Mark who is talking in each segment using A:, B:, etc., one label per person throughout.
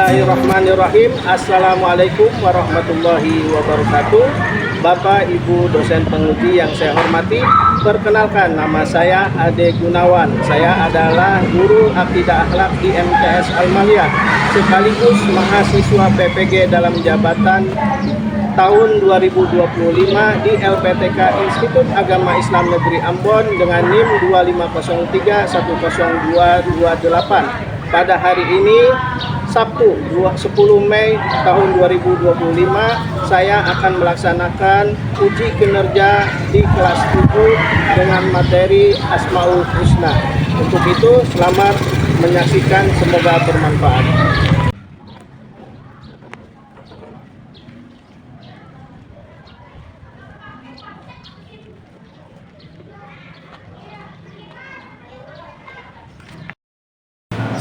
A: Bismillahirrahmanirrahim. Assalamualaikum warahmatullahi wabarakatuh. Bapak, Ibu, dosen penguji yang saya hormati, perkenalkan nama saya Ade Gunawan. Saya adalah guru akidah akhlak di MTS Al-Maliyah, sekaligus mahasiswa PPG dalam jabatan tahun 2025 di LPTK Institut Agama Islam Negeri Ambon dengan NIM 25031028. Pada hari ini Sabtu 10 Mei tahun 2025 saya akan melaksanakan uji kinerja di kelas 7 dengan materi Asmaul Husna. Untuk itu selamat menyaksikan, semoga bermanfaat.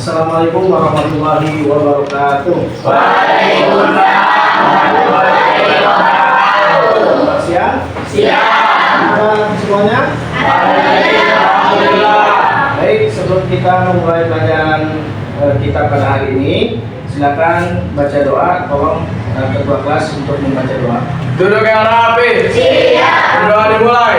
A: Assalamualaikum warahmatullahi wabarakatuh.
B: Waalaikumsalam warahmatullahi wabarakatuh.
A: Siap?
B: Siap.
A: Semuanya?
B: Alhamdulillah.
A: Baik, sebelum kita memulai pelajaran kita pada hari ini, silakan baca doa. Tolong ketua kelas untuk membaca doa.
C: Duduk yang rapi.
B: Siap.
C: Doa dimulai.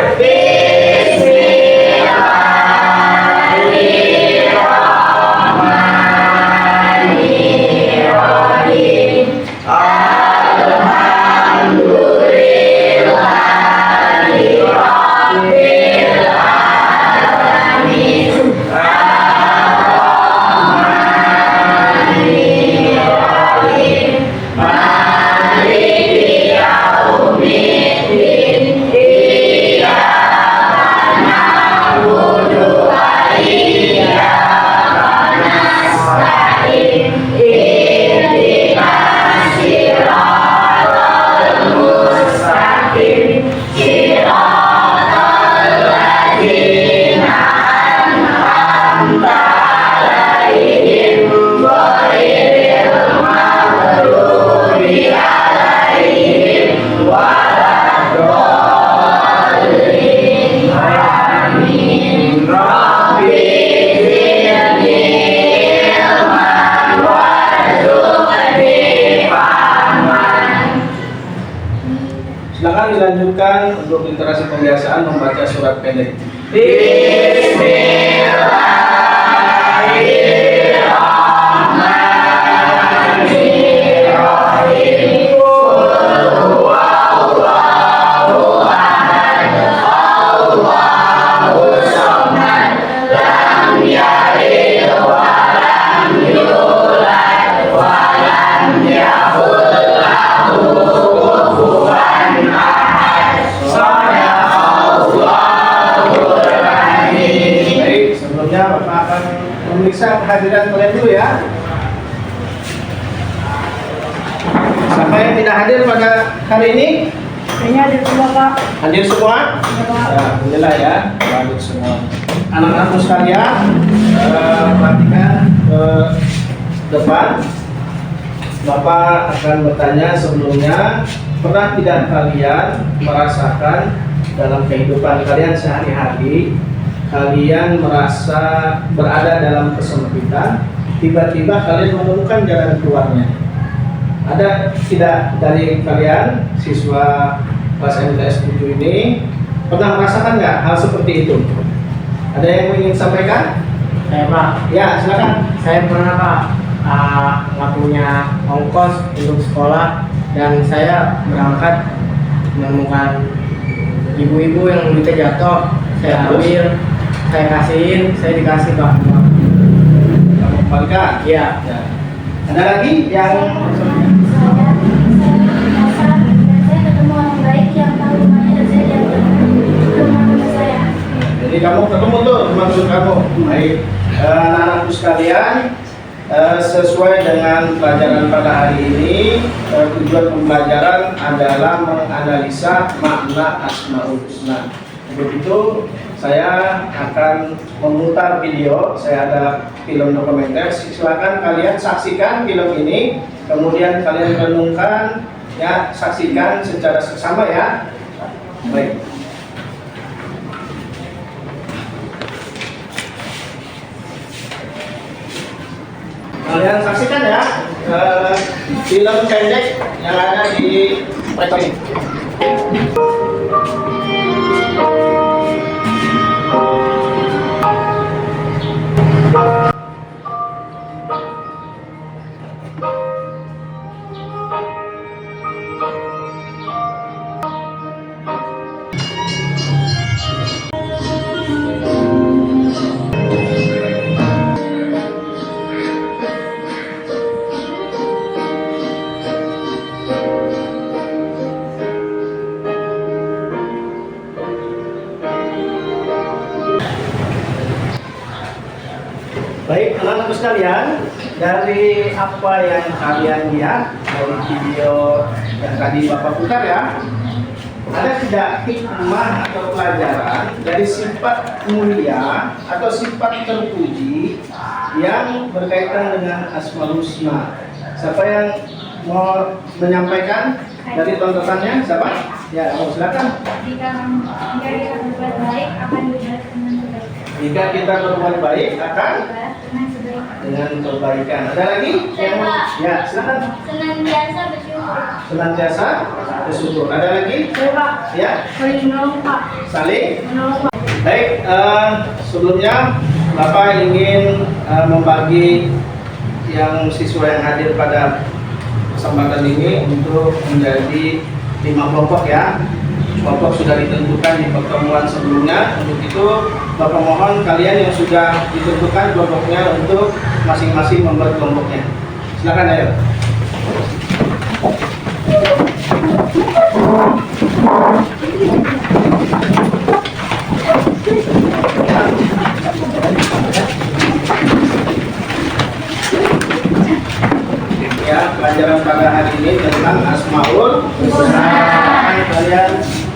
A: Silakan dilanjutkan untuk literasi pembiasaan membaca surat pendek. Memeriksa kehadiran kalian dulu ya. Siapa yang tidak hadir pada hari ini?
D: Kayaknya ada semua, Pak.
A: Hadir semua? Ya, alhamdulillah ya, hadir semua. Anak-anakku sekalian, perhatikan ke depan. Bapak akan bertanya sebelumnya, pernah tidak kalian merasakan dalam kehidupan kalian sehari-hari, kalian merasa berada dalam kesempitan, tiba-tiba kalian menemukan jalan keluarnya? Ada tidak dari kalian siswa kelas MTS 7 ini pernah merasakan nggak hal seperti itu? Ada yang ingin sampaikan?
E: Saya, Pak.
A: Ya, silakan.
E: Saya pernah, Pak, nggak punya ongkos untuk sekolah dan saya berangkat menemukan ibu-ibu yang duitnya jatuh. Saya ambil, saya kasihin, saya dikasih, Pak.
A: Kamu kembalikan?
E: Iya.
A: Ya. Ada lagi yang
D: Saya merasa dan saya ketemu orang baik yang tahu rumahnya dan saya diantar ke rumah saya.
A: jadi kamu ketemu tuh maksud kamu? Baik, anak-anakku sekalian, sesuai dengan pelajaran pada hari ini, tujuan pembelajaran adalah menganalisa makna Asmaul Husna. Untuk itu saya akan memutar video. Saya ada film dokumenter. Silakan kalian saksikan film ini, kemudian kalian renungkan, ya, saksikan secara seksama ya. Baik. Kalian saksikan ya film pendek yang ada di Rekling. Baik, anak-anakku sekalian, dari apa yang kalian lihat dari video yang tadi Bapak putar ya, ada tidak hikmah atau pelajaran dari sifat mulia atau sifat terpuji yang berkaitan dengan Asmaul Husna? Siapa yang mau menyampaikan dari tontonannya? Siapa? Ya, silakan.
D: Jika kita berbuat baik akan dibalas dengan kebaikan.
A: Jika kita berbuat baik akan dengan kebaikan. Ada lagi? Ya, silakan.
D: Senantiasa bersyukur.
A: Senantiasa bersyukur. Ada lagi? Ya,
D: Saling menolong Pak.
A: saling.
D: Menolong Pak.
A: Baik, sebelumnya Bapak ingin membagi yang siswa yang hadir pada kesempatan ini untuk menjadi 5 kelompok ya. Kelompok sudah ditentukan di pertemuan sebelumnya. Untuk itu Bapak mohon kalian yang sudah ditentukan kelompoknya untuk masing-masing membuat kelompoknya. Silakan ayo. Ya, pelajaran pada hari ini tentang Asmaul Husna. Kalian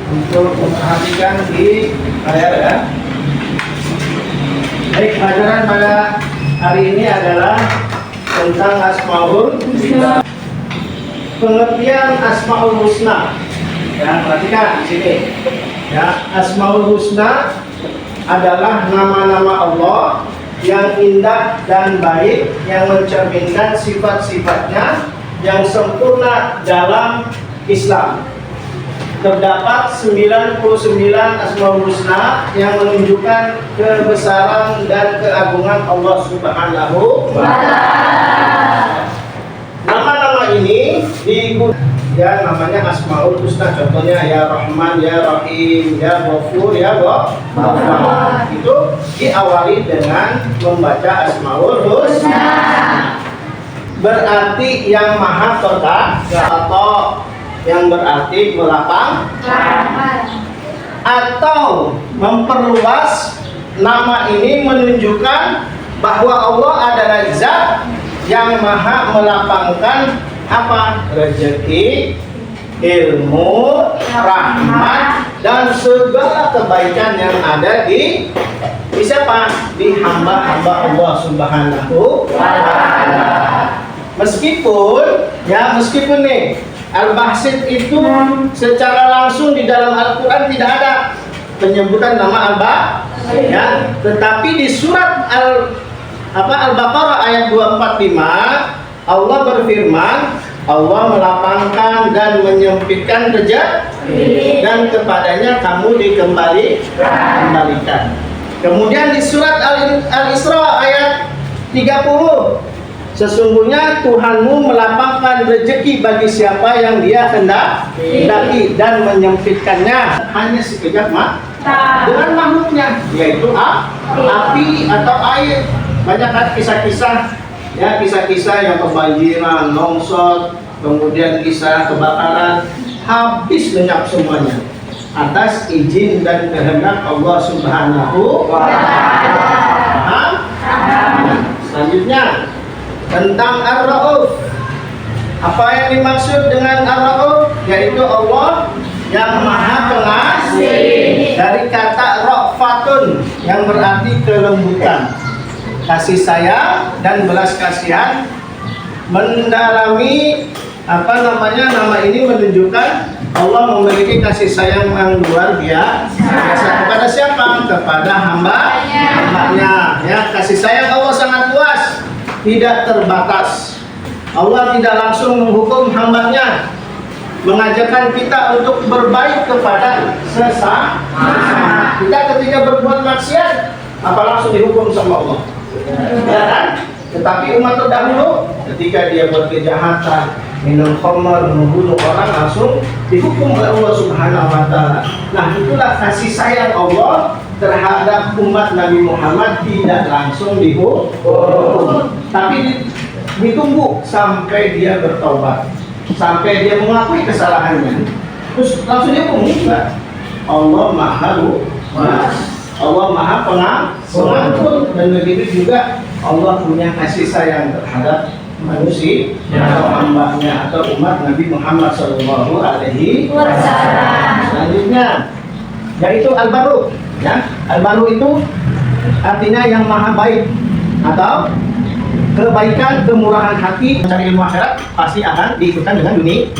A: untuk memperhatikan di layar ya. Baik, pelajaran pada hari ini adalah tentang Asmaul Husna. Pengertian Asmaul Husna. Ya, perhatikan di sini. Ya, Asmaul Husna adalah nama-nama Allah yang indah dan baik yang mencerminkan sifat-sifatnya yang sempurna dalam Islam. Terdapat 99 Asmaul Husna yang menunjukkan kebesaran dan keagungan Allah Subhanahu wa Ta'ala. Nama-nama ini digunakan ya namanya Asmaul Husna. Contohnya ya Rahman, ya Rahim, ya Ghafur, ya Ghaffar. Itu diawali dengan membaca Asmaul Husna. Berarti yang maha perkasa atau yang berarti melapang atau memperluas. Nama ini menunjukkan bahwa Allah adalah zat yang maha melapangkan apa? Rezeki, ilmu, rahmat, dan segala kebaikan yang ada di siapa? Di hamba-hamba Allah Subhanahu wa Ta'ala. Meskipun nih Al-Basit itu secara langsung di dalam Al-Quran tidak ada penyebutan nama Al-Basit ya, tetapi di surat Al-Baqarah ayat 245 Allah berfirman, Allah melapangkan dan menyempitkan rezeki dan kepadanya kamu dikembalikan. Kemudian di surat Al-Isra ayat 30, sesungguhnya Tuhanmu melapangkan rezeki bagi siapa yang Dia hendaki dan menyempitkannya hanya sekejap dengan makhluknya, yaitu api atau air. Banyak kan kisah-kisah ya, kisah-kisah yang kebanjiran, longsor, kemudian kisah kebakaran, habis lenyap semuanya atas izin dan kehendak Allah Subhanahu wa Ta'ala. Selanjutnya tentang Ar-Ra'uf. Apa yang dimaksud dengan Ar-Ra'uf? Yaitu Allah yang maha pengasih. Dari kata Ra'fatun yang berarti kelembutan, kasih sayang dan belas kasihan, mendalami nama ini menunjukkan Allah memiliki kasih sayang yang luar biasa kepada siapa? Kepada hambanya. Ya, kasih sayang Allah sangat luas. tidak terbatas. Allah tidak langsung menghukum hambanya, mengajarkan kita untuk berbaik kepada sesama. Kita ketika berbuat maksiat, apa langsung dihukum sama Allah? Ya kan? Tetapi umat terdahulu ketika dia buat kejahatan, minum khamar, membunuh orang, langsung dihukum oleh Allah Subhanahu wa taala. Nah, itulah kasih sayang Allah terhadap umat Nabi Muhammad, tidak langsung dihukum. Tapi ditunggu sampai dia bertobat, sampai dia mengakui kesalahannya. Terus langsung dihukum enggak? Allah Maha Luas, Allah Maha Pengampun, dan begitu juga Allah punya kasih sayang terhadap manusia atau hambanya atau umat Nabi Muhammad Sallallahu Alaihi Wasallam. Selanjutnya, yaitu Al-Baru. Ya, Al-Baru itu artinya yang maha baik atau kebaikan, kemurahan hati. Mencari ilmu akhirat pasti akan diikutkan dengan dunia.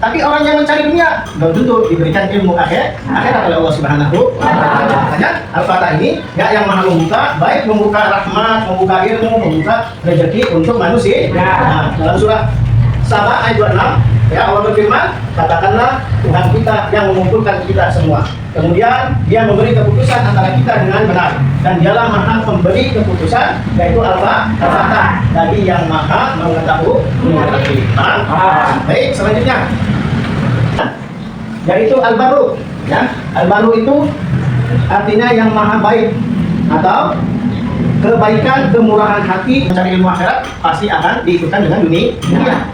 A: Tapi orang yang mencari dunia belum tentu diberikan ilmu akhirat oleh Allah Subhanahu wa taala. Makanya Al-Fatah ini ya yang maha membuka, baik membuka rahmat, membuka ilmu, membuka rezeki untuk manusia. Nah, dalam surah Saba ayat 26 ya Allah berfirman, katakanlah Tuhan kita yang mengumpulkan kita semua. Kemudian dia memberi keputusan antara kita dengan benar, dan dialah maha pemberi keputusan, yaitu Al-Fatah, dari yang maha mengetahui. Baik, selanjutnya yaitu Al-Baru. Ya, Al-Baru itu artinya yang maha baik atau kebaikan, kemurahan hati. Mencari ilmu akhirat pasti akan diikutkan dengan dunia.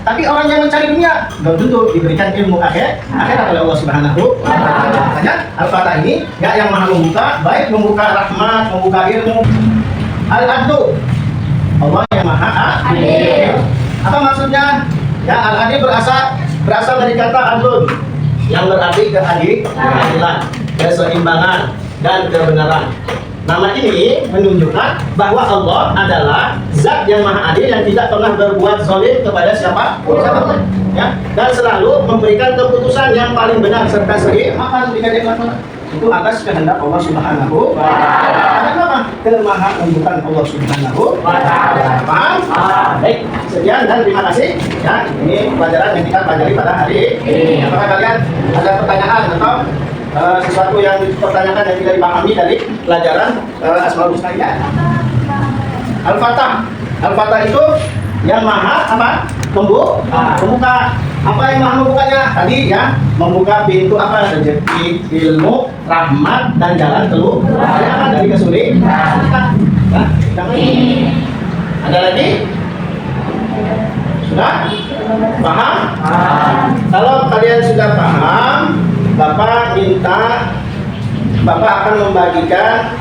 A: Tapi orang yang mencari dunia belum tentu diberikan ilmu akhirat oleh Allah Subhanahu wa taala. Makanya Al-Fatah ini ya yang maha membuka, baik membuka rahmat, membuka ilmu. Al-Adlu, Allah yang maha adil. Apa maksudnya? Ya, Al-Adil berasal dari kata adlun, yang berarti keadilan, keseimbangan, dan kebenaran. Nama ini menunjukkan bahwa Allah adalah zat yang maha adil, yang tidak pernah berbuat zalim kepada siapapun, ya, dan selalu memberikan keputusan yang paling benar serta sering akan dikatakan itu atas kehendak Allah Subhanahu wa taala. Kenapa? Kemaha menunjukkan Allah Subhanahu wa taala. Paham? Baik, sekian dan terima kasih. Ya, ini pelajaran yang kita pelajari pada hari ini. Apakah kalian ada pertanyaan atau sesuatu yang dipertanyakan yang tidak dipahami dari pelajaran Asmaul Husna? Ya. Al-Fatah. Al-Fatah itu yang maha apa? Membuka. Apa yang maha membukanya? Tadi ya, membuka pintu apa? Rezeki, ilmu, rahmat, dan jalan keluar dari kesulitan. Nah, ada lagi? Sudah? Paham? Kalau kalian sudah paham, Bapak minta, Bapak akan membagikan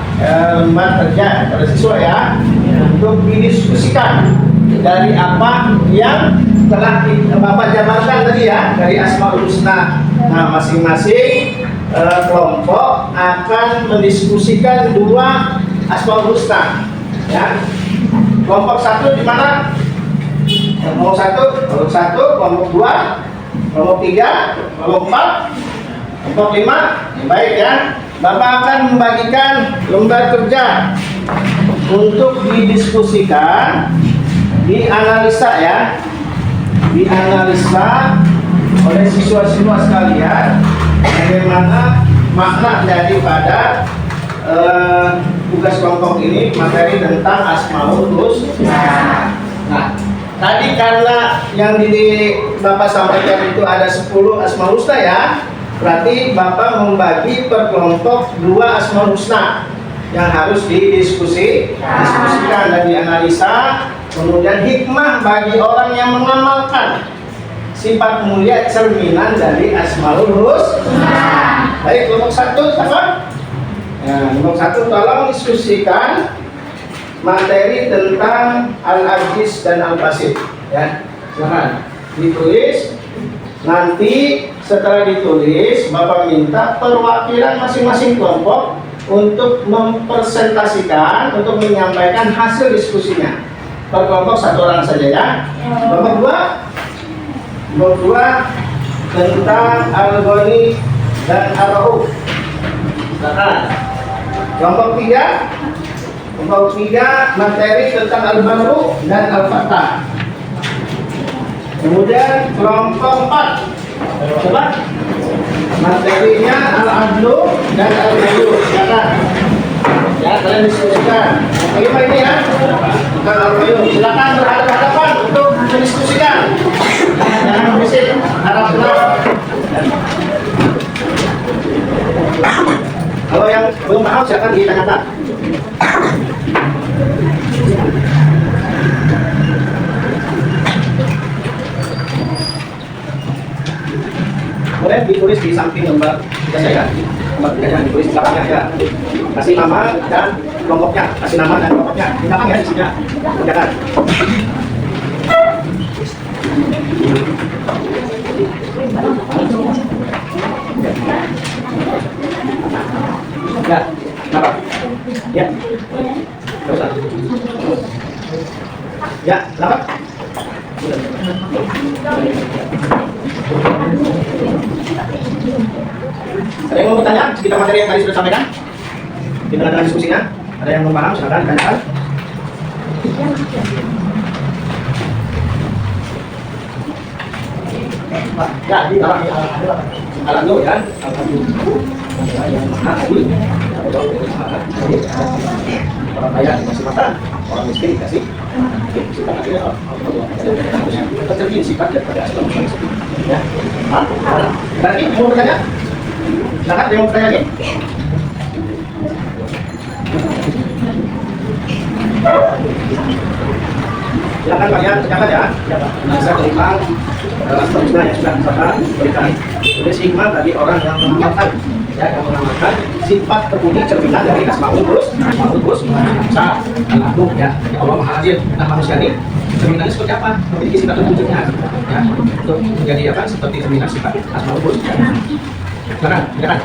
A: lembar kerja pada siswa ya, untuk didiskusikan dari apa yang telah Bapak jabarkan tadi ya, dari Asmaul Husna. Nah, masing-masing kelompok akan mendiskusikan 2 Asmaul Husna ya. Kelompok 1 di mana? Kelompok 1, kelompok 2, kelompok 3, kelompok 4, kelompok 5. Baik ya, Bapak akan membagikan lembar kerja untuk didiskusikan, dianalisa ya, dianalisa oleh siswa-siswa sekalian bagaimana makna daripada tugas kelompok ini, materi tentang Asmaul Husna. Nah, tadi karena yang Bapak sampaikan itu ada 10 Asmaul Husna ya, berarti Bapak membagi per kelompok 2 Asmaul Husna yang harus didiskusikan dan dianalisa. Kemudian hikmah bagi orang yang mengamalkan sifat mulia cerminan dari Asmaul Husna. Baik, kelompok 1 apa? Ya, kelompok 1 tolong diskusikan materi tentang Al-Aziz dan Al-Basit ya. Silakan ditulis. Nanti setelah ditulis, Bapak minta perwakilan masing-masing kelompok untuk mempresentasikan, untuk menyampaikan hasil diskusinya. Per kelompok 1 orang saja ya. Kelompok 2 tentang Al-Ghani dan Ar-Rauf. Silakan. Kelompok 3 Kelompok 3 materi tentang Al-Badru dan Al-Fattah. Kemudian kelompok 4 coba materinya Al-Adlu dan Al-Bayu. Silakan. Ya, kalian diskusikan. Bagaimana ini ya? Tentang Al-Bayu. Silakan berhadapan untuk mendiskusikan. Jangan berisik, harap tenang. Kalau yang belum paham silakan ditanyakan. Boleh ditulis di samping lembar tugas saya. Lembar tugasnya ditulis di belakangnya ya. Kasih nama dan kelompoknya. Kasih nama dan kelompoknya. Di belakang ya isinya. Kerjakan. Ya, kenapa? Ya. Terus. Ya, kenapa? Ada yang mau bertanya sekitar materi yang tadi sudah sampaikan? Di tengah-tengah diskusinya, ada yang belum paham, silakan tanyakan. Ya, di alat dulu ya. Orang kaya dikasih makan, orang miskin dikasih tercermin sifat daripada Islam. Ya, berarti mau bertanya? Silakan, dia mau bertanya lagi. Silakan kalian catat ya. Bisa berikan seterusnya yang sudah saya berikan. Jadi hikmah tadi orang yang mengamalkan, ya, yang mengamalkan sifat terpuji cerminan dari Asmaul Husna, Al-Agung, ya. Allah Maha Azim. Nah, manusia ini cerminannya seperti apa? Memiliki sifat terpujinya, ya. Untuk menjadi apa? Seperti cerminan sifat Asmaul Husna. Silakan, silakan.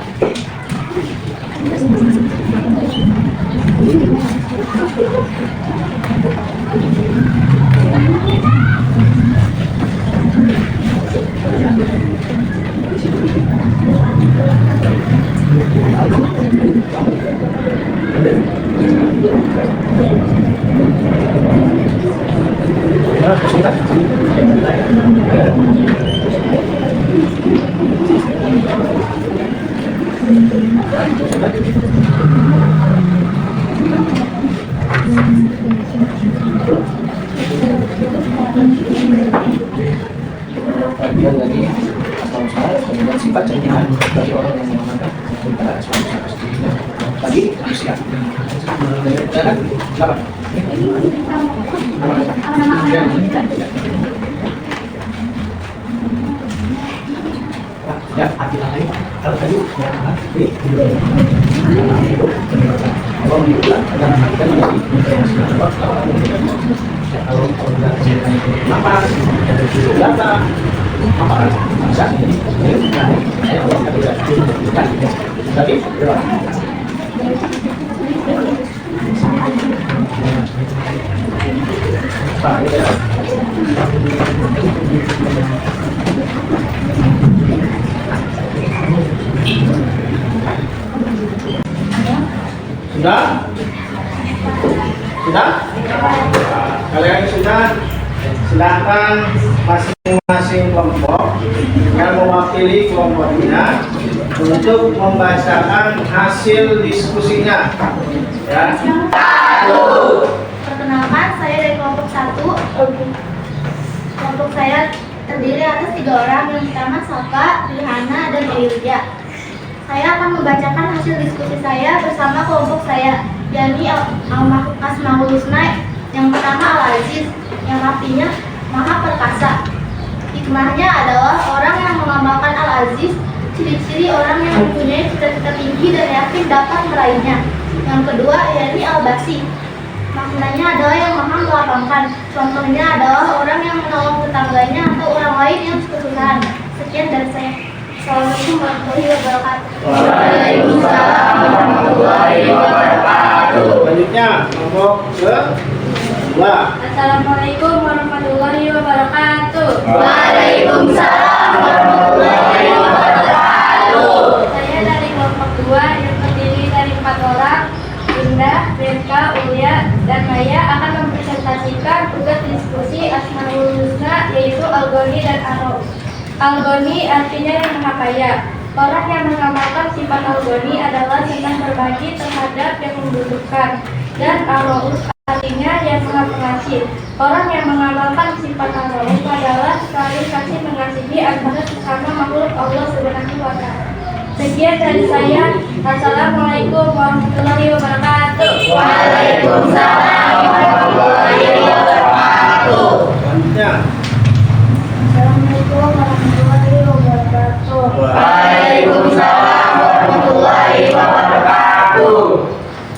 A: Bagian dari asal usaha, kemudian sifat cerminan bagi orang yang mengamalkan daripada asal usaha sendiri bagi manusia. Silakan, silakan. Ya, artinya lain. Kalau tadi sudah? Sudah? Kalian sudah? Silakan masing-masing kelompok yang mewakili kelompoknya untuk membacakan hasil diskusinya. Ya.
D: Perkenalkan, saya dari kelompok 1. Kelompok saya terdiri atas 3 orang. Yang pertama Safa, Rihana, dan Yurja. Saya akan membacakan hasil diskusi saya bersama kelompok saya, yakni Asmaul Husna. Yang pertama Al-Aziz, yang artinya Maha Perkasa. Hikmahnya adalah orang yang mengamalkan Al-Aziz, ciri-ciri orang yang mempunyai cita-cita tinggi dan yakin dapat meraihnya. Yang kedua yakni Al-Basi, maknanya adalah yang maha melapangkan. Contohnya adalah orang yang menolong tetangganya atau orang lain yang kesusahan. Sekian dari saya. Assalamualaikum warahmatullahi wabarakatuh.
B: Waalaikumsalam warahmatullahi wabarakatuh.
A: Selanjutnya kelompok kedua.
D: Assalamualaikum warahmatullahi wabarakatuh.
B: Waalaikumsalam warahmatullahi wabarakatuh.
D: Saya dari kelompok 2 yang terdiri dari 4 orang, Indah, Berka, Ulia, Al-Ghani artinya yang maha kaya. Orang yang mengamalkan sifat Al-Ghani adalah senang berbagi terhadap yang membutuhkan. Dan Ar-Rauf artinya yang maha pengasih. Orang yang mengamalkan sifat Ar-Rauf adalah saling kasih mengasihi antara sesama makhluk Allah Subhanahu wa Ta'ala. Sekian dari saya. Assalamualaikum warahmatullahi wabarakatuh.
B: Waalaikumsalam warahmatullahi wabarakatuh.
A: Selanjutnya.
D: Assalamualaikum warahmatullahi wabarakatuh.
B: Waalaikumsalam warahmatullahi wabarakatuh.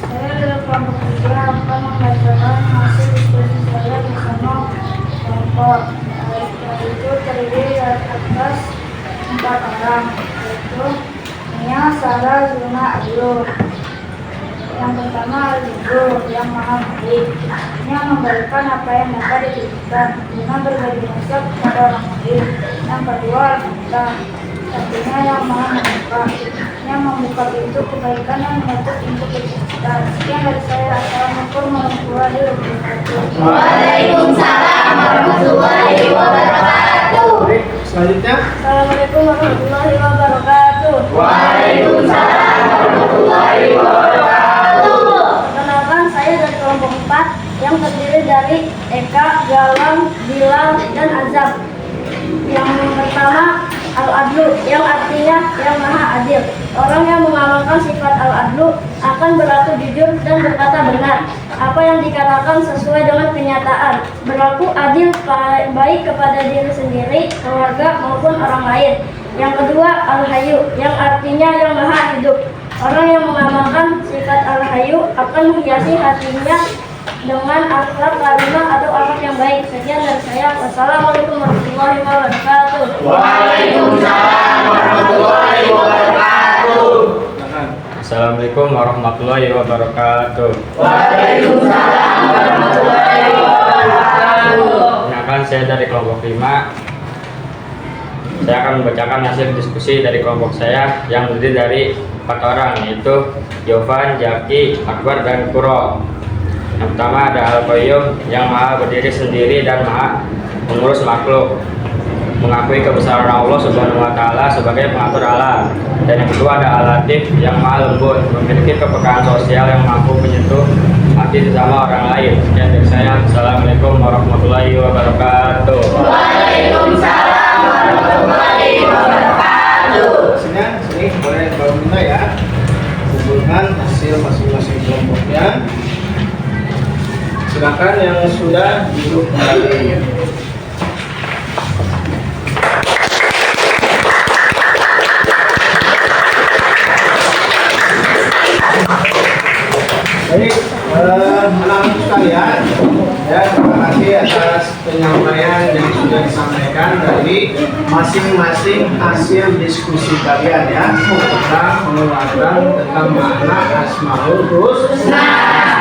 D: Saya dari kelompok 3 akan membacakan hasil diskusi saya bersama kelompok. Setelah itu terdiri dari atas 4 orang, yaitu Nia, Sarah, Zuna, Ayu. Yang pertama Al-Ibu yang maha baik. Nia memberikan apa yang dapat diberikan. Zuna berbagi nasib kepada orang lain. Yang kedua Al-Fatah, artinya yang maha membuka. Yang membuka pintu kebaikan yang menutup pintu kesulitan. Sekian dari saya. Assalamualaikum warahmatullahi wabarakatuh.
B: Waalaikumsalam warahmatullahi wabarakatuh.
A: Baik, selanjutnya.
D: Assalamualaikum warahmatullahi wabarakatuh.
B: Waalaikumsalam warahmatullahi wabarakatuh.
D: Perkenalkan, saya dari kelompok 4 yang terdiri dari Eka, Galang, Bilal, dan Azab. Yang pertama Al-Adlu yang artinya yang maha adil. Orang yang mengamalkan sifat Al-Adlu akan berlaku jujur dan berkata benar. Apa yang dikatakan sesuai dengan kenyataan. Berlaku adil baik kepada diri sendiri, keluarga maupun orang lain. Yang kedua Al-Hayyu yang artinya yang maha hidup. Orang yang mengamalkan sifat Al-Hayyu akan menghiasi hatinya dengan akhlak karimah atau akhlak yang baik. Sekian dari saya. Wassalamualaikum warahmatullahi wabarakatuh.
B: Waalaikumsalam warahmatullahi wabarakatuh.
A: Silakan.
C: Assalamualaikum warahmatullahi wabarakatuh.
B: Waalaikumsalam warahmatullahi wabarakatuh.
C: Perkenalkan, saya dari kelompok 5. Saya akan membacakan hasil diskusi dari kelompok saya yang terdiri dari 4 orang, yaitu Yovan, Jaki, Akbar, dan Kuro. Yang pertama ada Al-Qayyum yang maha berdiri sendiri dan maha mengurus makhluk, mengakui kebesaran Allah Subhanahu wa Ta'ala sebagai pengatur alam. Dan yang kedua ada Al-Latif yang maha lembut, memiliki kepekaan sosial yang mampu menyentuh hati sesama orang lain. Sekian dari saya. Assalamualaikum warahmatullahi wabarakatuh.
B: Waalaikumsalam warahmatullahi wabarakatuh.
A: Sini boleh kalau minta ya. Kumpulkan hasil masing-masing kelompoknya. Silakan yang sudah duduk kembali. Baik, anak-anak sekalian, ya terima kasih atas penyampaian yang sudah disampaikan dari masing-masing hasil diskusi kalian ya tentang penguatan tentang makna Asmaul Husna.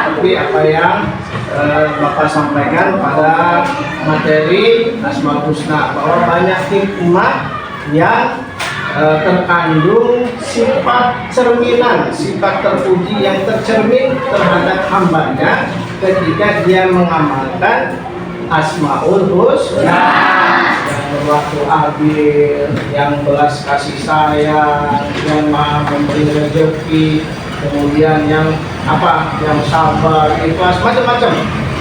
A: Seperti apa yang Bapak sampaikan pada materi Asmaul Husna, bahwa banyak hikmah yang terkandung sifat cerminan, sifat terpuji yang tercermin terhadap hambanya ketika dia mengamalkan Asmaul Husna, yang berlaku adil, yang belas kasih sayang, yang maha memberi rezeki, kemudian yang yang sabar, ikhlas, macam-macam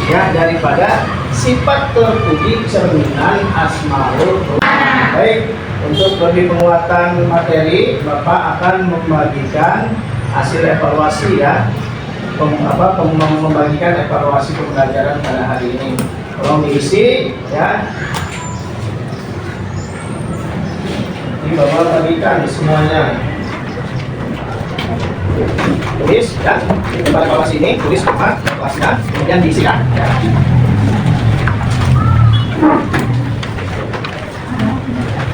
A: ya, daripada sifat terpuji cerminan Asmaul Husna. Baik, untuk lebih penguatan materi, Bapak akan membagikan hasil evaluasi ya, membagikan evaluasi pembelajaran pada hari ini. Tolong diisi ya. Ini Bapak bagikan semuanya. Tulis ya, pada evaluasi ini tulis apa kelasnya, kemudian diisikan ya.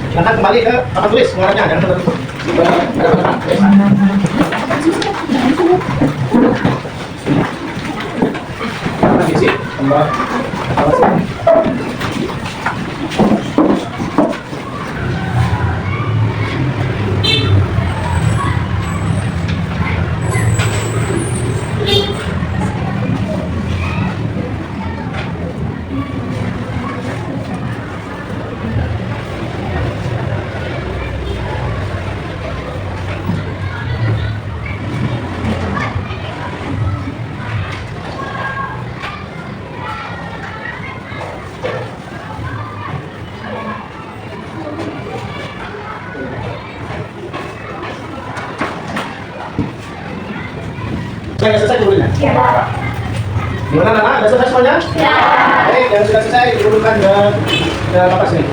A: Silakan kembali ke papan tulis semuanya, jangan tertutup. Diisi, tambah Saya nggak selesai kemudian. Gimana anak? Sudah selesai semuanya?
B: Ya.
A: Baik, yang sudah selesai dudukkan ke Bapak sini.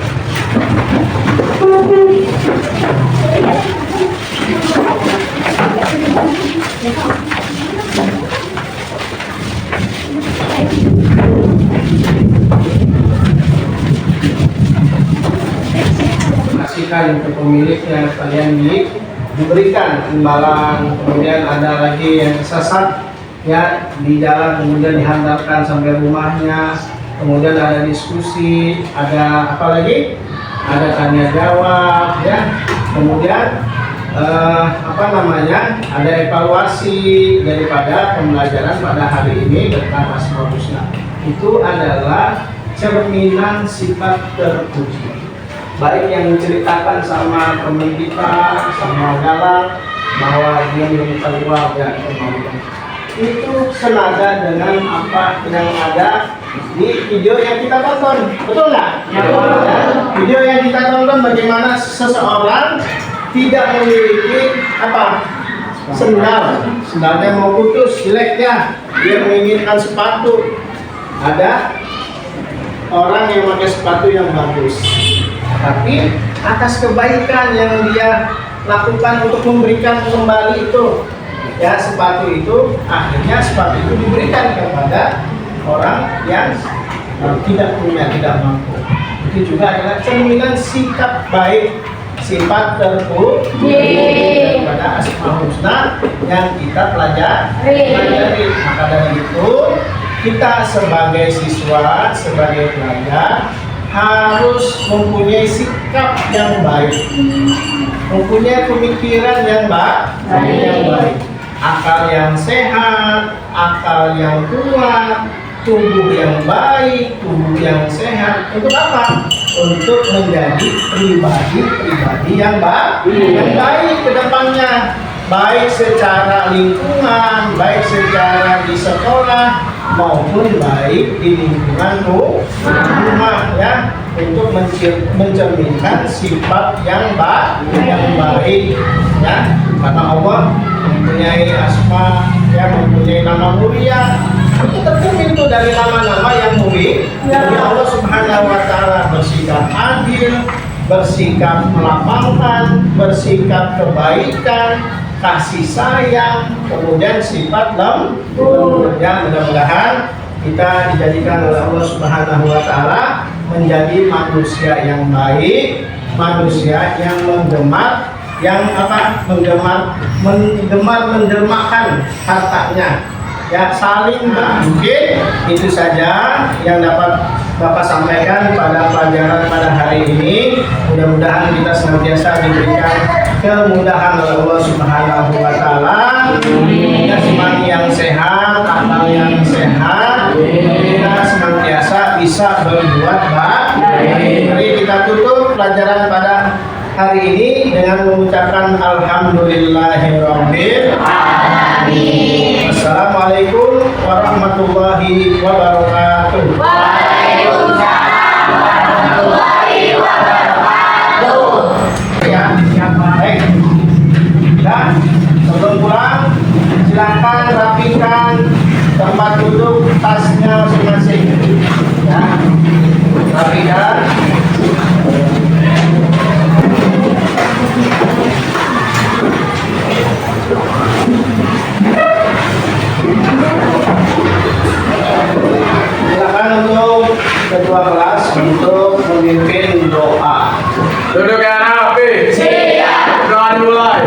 A: Kasihkan ke pemiliknya, kalian diberikan imbalan. Kemudian ada lagi yang sesat ya di jalan, kemudian dihantarkan sampai rumahnya. Kemudian ada diskusi, ada apa lagi? Ada tanya jawab ya. Kemudian ada evaluasi daripada pembelajaran pada hari ini tentang Asmaul Husna. Itu adalah cerminan sifat terpuji. Baik yang menceritakan sama teman kita, sama Galang, bahwa dia minta uang ya kemauan. Itu senada dengan apa yang ada di video yang kita tonton, betul nggak? Ya. Video yang kita tonton bagaimana seseorang tidak memiliki apa? Sendalnya mau putus, jeleknya, dia menginginkan sepatu. Ada orang yang pakai sepatu yang bagus, tapi atas kebaikan yang dia lakukan untuk memberikan kembali itu ya sepatu itu, akhirnya sepatu itu diberikan kepada orang yang tidak punya, tidak mampu. Itu juga adalah cerminan sikap baik, sifat terpuji daripada Asmaul Husna yang kita pelajari. Maka dari itu kita sebagai siswa, sebagai pelajar harus mempunyai sikap yang baik, mempunyai pemikiran yang baik, akal yang sehat, akal yang kuat, tubuh yang baik, tubuh yang sehat. Untuk apa? Untuk menjadi pribadi yang baik ke depannya, baik secara lingkungan, baik secara di sekolah, maupun baik di lingkungan rumah ya, untuk mencerminkan sifat yang baik ya. Karena Allah mempunyai asma ya, mempunyai nama mulia, itu tercermin itu dari nama-nama yang mulia. Jadi Allah Subhanahu wa taala bersikap adil, bersikap melapangkan, bersikap kebaikan, kasih sayang, kemudian sifat lembut. Ya, mudah-mudahan kita dijadikan oleh Allah Subhanahu wa taala menjadi manusia yang baik, manusia yang menggema mendermakan hartanya. Ya, saling berbagi. Itu saja yang dapat Bapak sampaikan pada pelajaran pada hari ini. Mudah-mudahan kita senantiasa diberikan kemudahan oleh Allah Subhanahu wa taala. Jasmani yang sehat, akal yang sehat. Kita senantiasa bisa berbuat baik. Mari kita tutup pelajaran pada hari ini dengan mengucapkan alhamdulillahirabbil alamin. Assalamualaikum warahmatullahi wabarakatuh.
B: Waalaikumsalam warahmatullahi wabarakatuh.
A: Ya, baik. Dan sebelum pulang, silakan rapikan tempat duduk tasnya masing-masing. Ya, rapikan. Silakan untuk ketua kelas untuk memimpin doa.
C: Duduk yang rapi.
B: Siap.
C: Doa dimulai.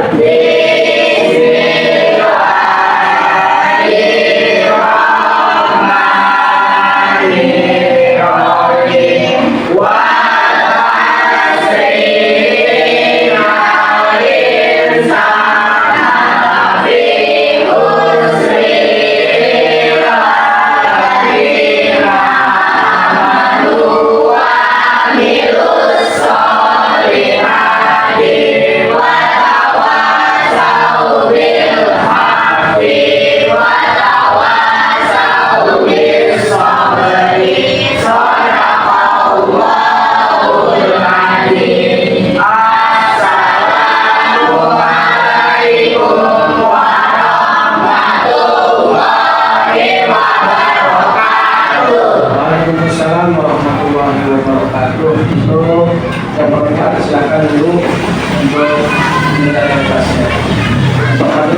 A: warahmatullahi wabarakatuh. Untuk yang pertama silakan dulu untuk minta yang kelasnya. Selamat